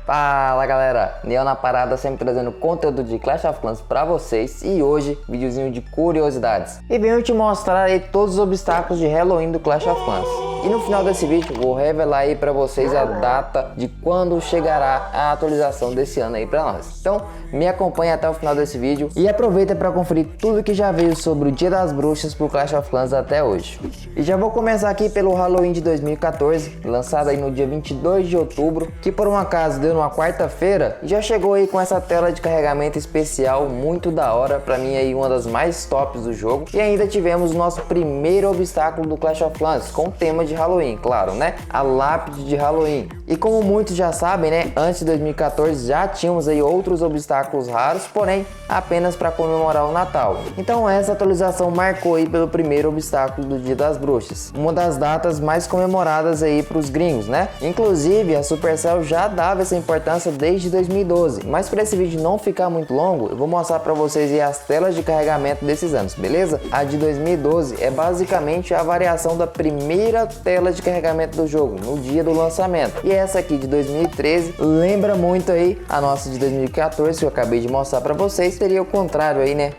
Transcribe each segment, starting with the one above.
Fala galera, Neo na parada, sempre trazendo conteúdo de Clash of Clans pra vocês. E hoje, videozinho de curiosidades. E venho te mostrar aí todos os obstáculos de Halloween do Clash of Clans. E no final desse vídeo, vou revelar aí pra vocês a data de quando chegará a atualização desse ano aí pra nós. Então, me acompanhe até o final desse vídeo e aproveita para conferir tudo que já veio sobre o Dia das Bruxas pro Clash of Clans até hoje. E já vou começar aqui pelo Halloween de 2014, lançado aí no dia 22 de outubro, que por um acaso deu numa quarta-feira, e já chegou aí com essa tela de carregamento especial muito da hora, pra mim aí uma das mais tops do jogo. E ainda tivemos o nosso primeiro obstáculo do Clash of Clans, com tema de Halloween, claro, né? A lápide de Halloween. E como muitos já sabem, né? Antes de 2014 já tínhamos aí outros obstáculos raros, porém apenas para comemorar o Natal. Então essa atualização marcou aí pelo primeiro obstáculo do Dia das Bruxas, uma das datas mais comemoradas aí para os gringos, né? Inclusive a Supercell já dava essa importância desde 2012, mas para esse vídeo não ficar muito longo, eu vou mostrar para vocês aí as telas de carregamento desses anos, beleza? A de 2012 é basicamente a variação da primeira tela de carregamento do jogo no dia do lançamento, e essa aqui de 2013 lembra muito aí a nossa de 2014 que eu acabei de mostrar para vocês. Seria o contrário aí, né?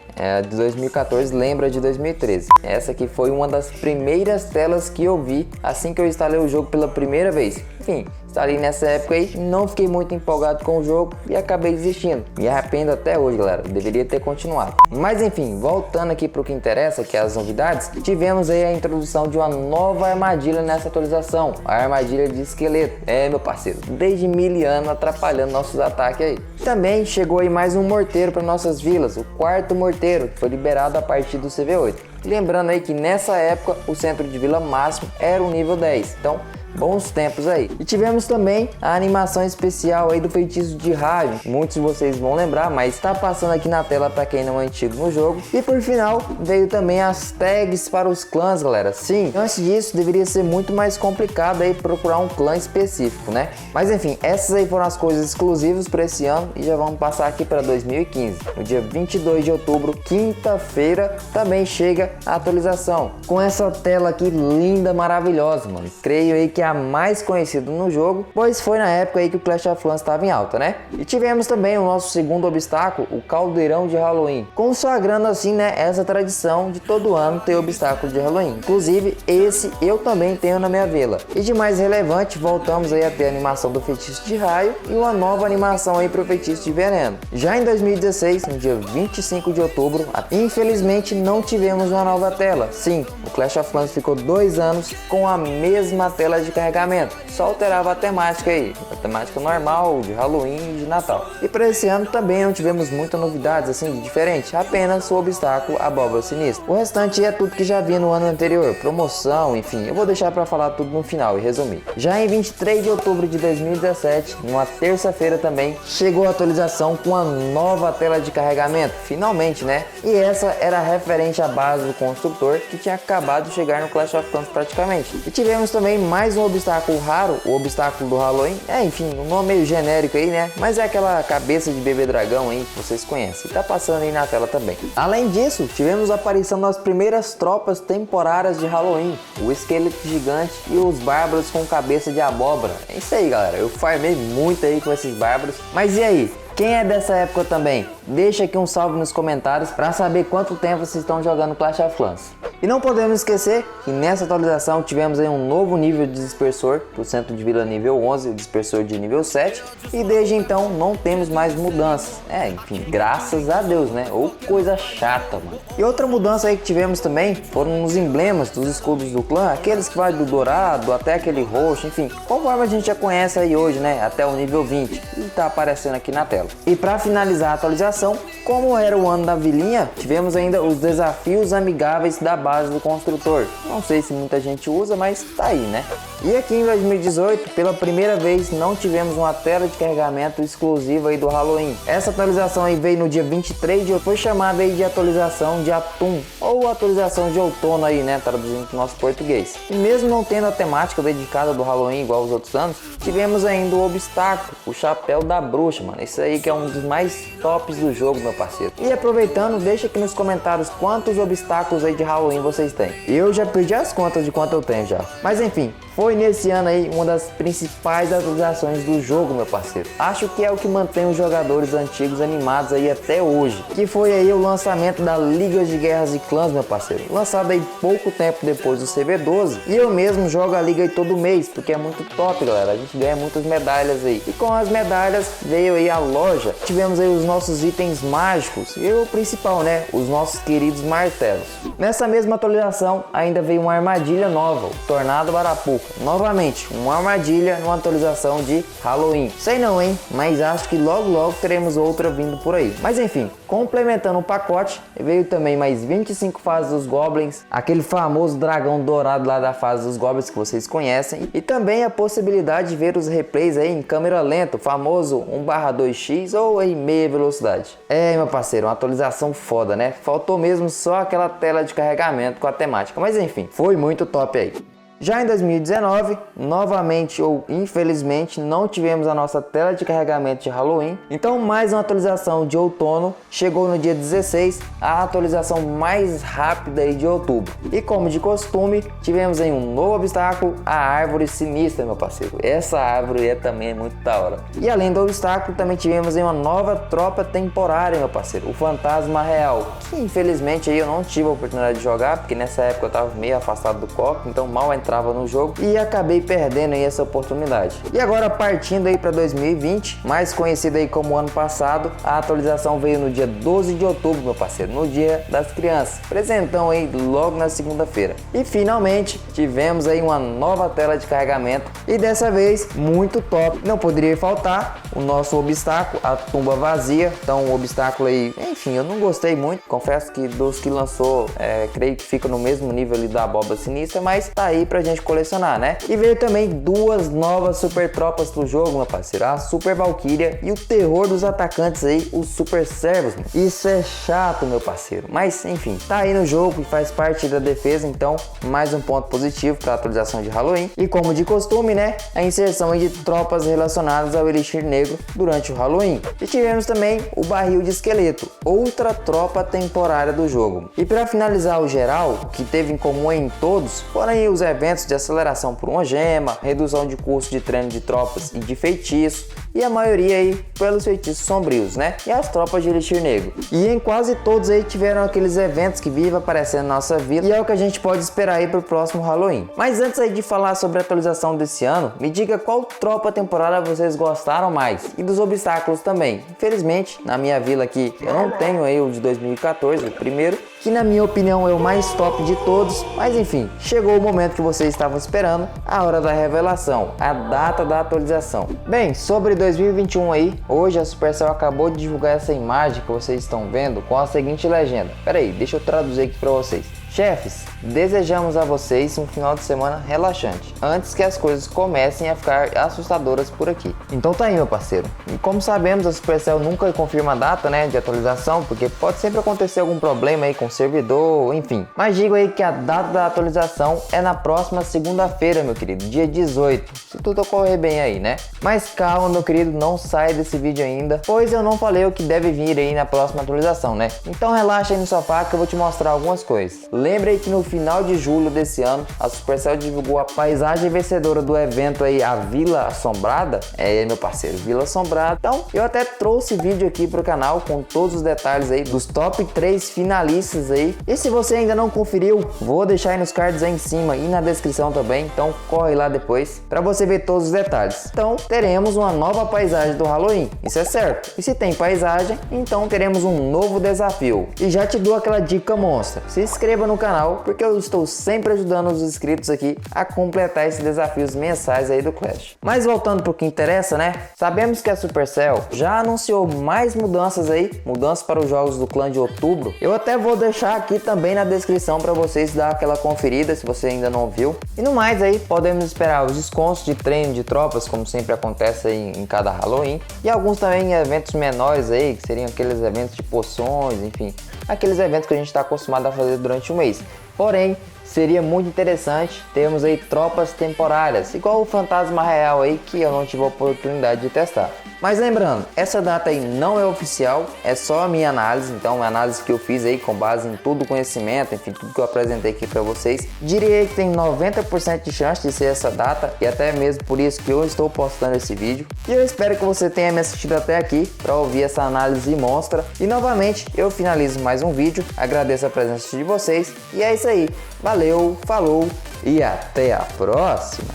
De 2014 lembra de 2013. Essa aqui foi uma das primeiras telas que eu vi assim que eu instalei o jogo pela primeira vez. Enfim, instalei nessa época aí, não fiquei muito empolgado com o jogo e acabei desistindo. Me arrependo até hoje, galera, deveria ter continuado. Mas enfim, voltando aqui para o que interessa, que é as novidades, tivemos aí a introdução de uma nova armadilha nessa atualização, a armadilha de esqueleto. Meu parceiro, desde 1000 anos atrapalhando nossos ataques aí. Também chegou aí mais um morteiro para nossas vilas, o quarto morteiro, que foi liberado a partir do CV8. Lembrando aí que nessa época o centro de vila máximo era o nível 10, então bons tempos aí. E tivemos também a animação especial aí do feitiço de raio. Muitos de vocês vão lembrar, mas está passando aqui na tela para quem não é antigo no jogo. E por final, veio também as tags para os clãs, galera. Sim, antes disso deveria ser muito mais complicado aí procurar um clã específico, né? Mas enfim, essas aí foram as coisas exclusivas para esse ano e já vamos passar aqui para 2015. No dia 22 de outubro, quinta-feira, também chega a atualização com essa tela aqui linda, maravilhosa, mano. Creio aí que a mais conhecido no jogo, pois foi na época aí que o Clash of Clans estava em alta, né? E tivemos também o nosso segundo obstáculo, o caldeirão de Halloween, consagrando assim, né, essa tradição de todo ano ter obstáculo de Halloween. Inclusive esse eu também tenho na minha vila. E de mais relevante, voltamos aí a ter a animação do feitiço de raio e uma nova animação aí para o feitiço de veneno. Já em 2016, no dia 25 de outubro, infelizmente não tivemos uma nova tela. Sim, o Clash of Clans ficou 2 anos com a mesma tela de carregamento, só alterava a temática aí, a temática normal de Halloween e de Natal. E para esse ano também não tivemos muitas novidades assim de diferente, apenas o obstáculo Abóbora Sinistra. O restante é tudo que já vi no ano anterior, promoção, enfim, eu vou deixar para falar tudo no final e resumir. Já em 23 de outubro de 2017, numa terça-feira também, chegou a atualização com a nova tela de carregamento, finalmente, né? E essa era referente à base do construtor que tinha acabado de chegar no Clash of Clans praticamente. E tivemos também mais um obstáculo raro, o obstáculo do Halloween. Enfim, um nome meio genérico aí, né? Mas é aquela cabeça de bebê dragão aí que vocês conhecem. Tá passando aí na tela também. Além disso, tivemos a aparição das primeiras tropas temporárias de Halloween, o esqueleto gigante e os bárbaros com cabeça de abóbora. É isso aí, galera. Eu farmei muito aí com esses bárbaros. Mas e aí? Quem é dessa época também? Deixa aqui um salve nos comentários para saber quanto tempo vocês estão jogando Clash of Clans. E não podemos esquecer que nessa atualização tivemos aí um novo nível de dispersor, o centro de vila nível 11, o dispersor de nível 7, e desde então não temos mais mudanças. Enfim, graças a Deus, né? Ou coisa chata, mano. E outra mudança aí que tivemos também foram os emblemas dos escudos do clã, aqueles que vai do dourado até aquele roxo, enfim, conforme a gente já conhece aí hoje, né? Até o nível 20, e tá aparecendo aqui na tela. E para finalizar a atualização, como era o ano da vilinha, tivemos ainda os desafios amigáveis da base do construtor. Não sei se muita gente usa, mas tá aí, né? E aqui em 2018, pela primeira vez, não tivemos uma tela de carregamento exclusiva aí do Halloween. Essa atualização aí veio no dia 23 de outubro, foi chamada aí de atualização de Atum, ou atualização de outono aí, né? Traduzindo para o nosso português. E mesmo não tendo a temática dedicada do Halloween igual aos outros anos, tivemos ainda o obstáculo, o chapéu da bruxa, mano. Isso aí que é um dos mais tops do jogo, meu parceiro. E aproveitando, deixa aqui nos comentários quantos obstáculos aí de Halloween Halloween vocês têm. Eu já perdi as contas de quanto eu tenho já. Mas enfim, foi nesse ano aí uma das principais atualizações do jogo, meu parceiro. Acho que é o que mantém os jogadores antigos animados aí até hoje. Que foi aí o lançamento da Liga de Guerras e Clãs, meu parceiro. Lançado aí pouco tempo depois do CV12. E eu mesmo jogo a liga aí todo mês, porque é muito top, galera. A gente ganha muitas medalhas aí. E com as medalhas veio aí a loja. Tivemos aí os nossos itens mágicos. E o principal, né? Os nossos queridos martelos. Nessa mesma atualização ainda veio uma armadilha nova, o Tornado Barapuca. Novamente, uma armadilha numa atualização de Halloween. Sei não, hein? Mas acho que logo teremos outra vindo por aí. Mas enfim, complementando o pacote, veio também mais 25 fases dos Goblins, aquele famoso dragão dourado lá da fase dos Goblins que vocês conhecem, e também a possibilidade de ver os replays aí em câmera lenta, o famoso 1/2x ou em meia velocidade. É, meu parceiro, uma atualização foda, né? Faltou mesmo só aquela tela de carregamento com a temática, mas enfim, foi muito top aí. Já em 2019, novamente ou infelizmente, não tivemos a nossa tela de carregamento de Halloween. Então mais uma atualização de outono chegou no dia 16, a atualização mais rápida aí de outubro. E como de costume, tivemos aí um novo obstáculo, a Árvore Sinistra, meu parceiro. Essa árvore também é muito da hora. E além do obstáculo, também tivemos aí uma nova tropa temporária, meu parceiro, o Fantasma Real. Que infelizmente aí eu não tive a oportunidade de jogar, porque nessa época eu estava meio afastado do coque, então mal entrava no jogo e acabei perdendo aí essa oportunidade. E agora partindo aí para 2020, mais conhecido aí como ano passado, a atualização veio no dia 12 de outubro, meu parceiro, no dia das crianças. Presentão aí logo na segunda-feira. E finalmente tivemos aí uma nova tela de carregamento e dessa vez muito top. Não poderia faltar o nosso obstáculo, a tumba vazia. Então o obstáculo aí, enfim, eu não gostei muito. Confesso que dos que lançou, creio que fica no mesmo nível ali da Abóbora Sinistra, mas tá aí pra gente colecionar, né? E veio também duas novas super tropas pro jogo, meu parceiro, a Super Valkyria e o terror dos atacantes aí, os Super Servos. Isso é chato, meu parceiro, mas enfim, tá aí no jogo e faz parte da defesa, então mais um ponto positivo para a atualização de Halloween. E como de costume, né, a inserção de tropas relacionadas ao Elixir Negro durante o Halloween. E tivemos também o Barril de Esqueleto, outra tropa temporária do jogo. E para finalizar o geral, que teve em comum em todos, foram aí os eventos de aceleração por uma gema, redução de custo de treino de tropas e de feitiço, e a maioria aí pelos feitiços sombrios, né? E as tropas de Elixir Negro. E em quase todos aí tiveram aqueles eventos que vivem aparecendo na nossa vila, e é o que a gente pode esperar aí pro próximo Halloween. Mas antes aí de falar sobre a atualização desse ano, me diga qual tropa temporária vocês gostaram mais, e dos obstáculos também. Infelizmente, na minha vila aqui, eu não tenho aí o de 2014, o primeiro, que na minha opinião é o mais top de todos, mas enfim, chegou o momento que vocês estavam esperando, a hora da revelação, a data da atualização. Bem, sobre 2021 aí, hoje a Supercell acabou de divulgar essa imagem que vocês estão vendo com a seguinte legenda. Pera aí, deixa eu traduzir aqui para vocês. Chefes, desejamos a vocês um final de semana relaxante, antes que as coisas comecem a ficar assustadoras por aqui. Então tá aí, meu parceiro. E como sabemos, a Supercell nunca confirma a data, né, de atualização, porque pode sempre acontecer algum problema aí com o servidor, enfim. Mas digo aí que a data da atualização é na próxima segunda-feira, meu querido, dia 18, se tudo ocorrer bem aí, né? Mas calma, meu querido, não saia desse vídeo ainda, pois eu não falei o que deve vir aí na próxima atualização, né? Então relaxa aí no sofá que eu vou te mostrar algumas coisas. Lembre que no final de julho desse ano, a Supercell divulgou a paisagem vencedora do evento aí, a Vila Assombrada. É, meu parceiro, Vila Assombrada. Então, eu até trouxe vídeo aqui pro canal com todos os detalhes aí dos top 3 finalistas aí. E se você ainda não conferiu, vou deixar aí nos cards aí em cima e na descrição também. Então, corre lá depois para você ver todos os detalhes. Então, teremos uma nova paisagem do Halloween, isso é certo. E se tem paisagem, então teremos um novo desafio. E já te dou aquela dica monstra. Se inscreva no canal, porque eu estou sempre ajudando os inscritos aqui a completar esses desafios mensais aí do Clash. Mas voltando para o que interessa, né? Sabemos que a Supercell já anunciou mais mudanças aí, mudanças para os jogos do clã de outubro. Eu até vou deixar aqui também na descrição para vocês dar aquela conferida se você ainda não viu. E no mais aí, podemos esperar os descontos de treino de tropas, como sempre acontece aí em cada Halloween. E alguns também eventos menores aí, que seriam aqueles eventos de poções, enfim, aqueles eventos que a gente está acostumado a fazer durante o mês. Porém, seria muito interessante termos aí tropas temporárias, igual o Fantasma Real aí, que eu não tive a oportunidade de testar. Mas lembrando, essa data aí não é oficial, é só a minha análise, então uma análise que eu fiz aí com base em todo o conhecimento, enfim, tudo que eu apresentei aqui para vocês. Diria que tem 90% de chance de ser essa data, e até mesmo por isso que eu estou postando esse vídeo. E eu espero que você tenha me assistido até aqui para ouvir essa análise monstra. E novamente eu finalizo mais um vídeo, agradeço a presença de vocês, e é isso aí. Valeu, falou e até a próxima!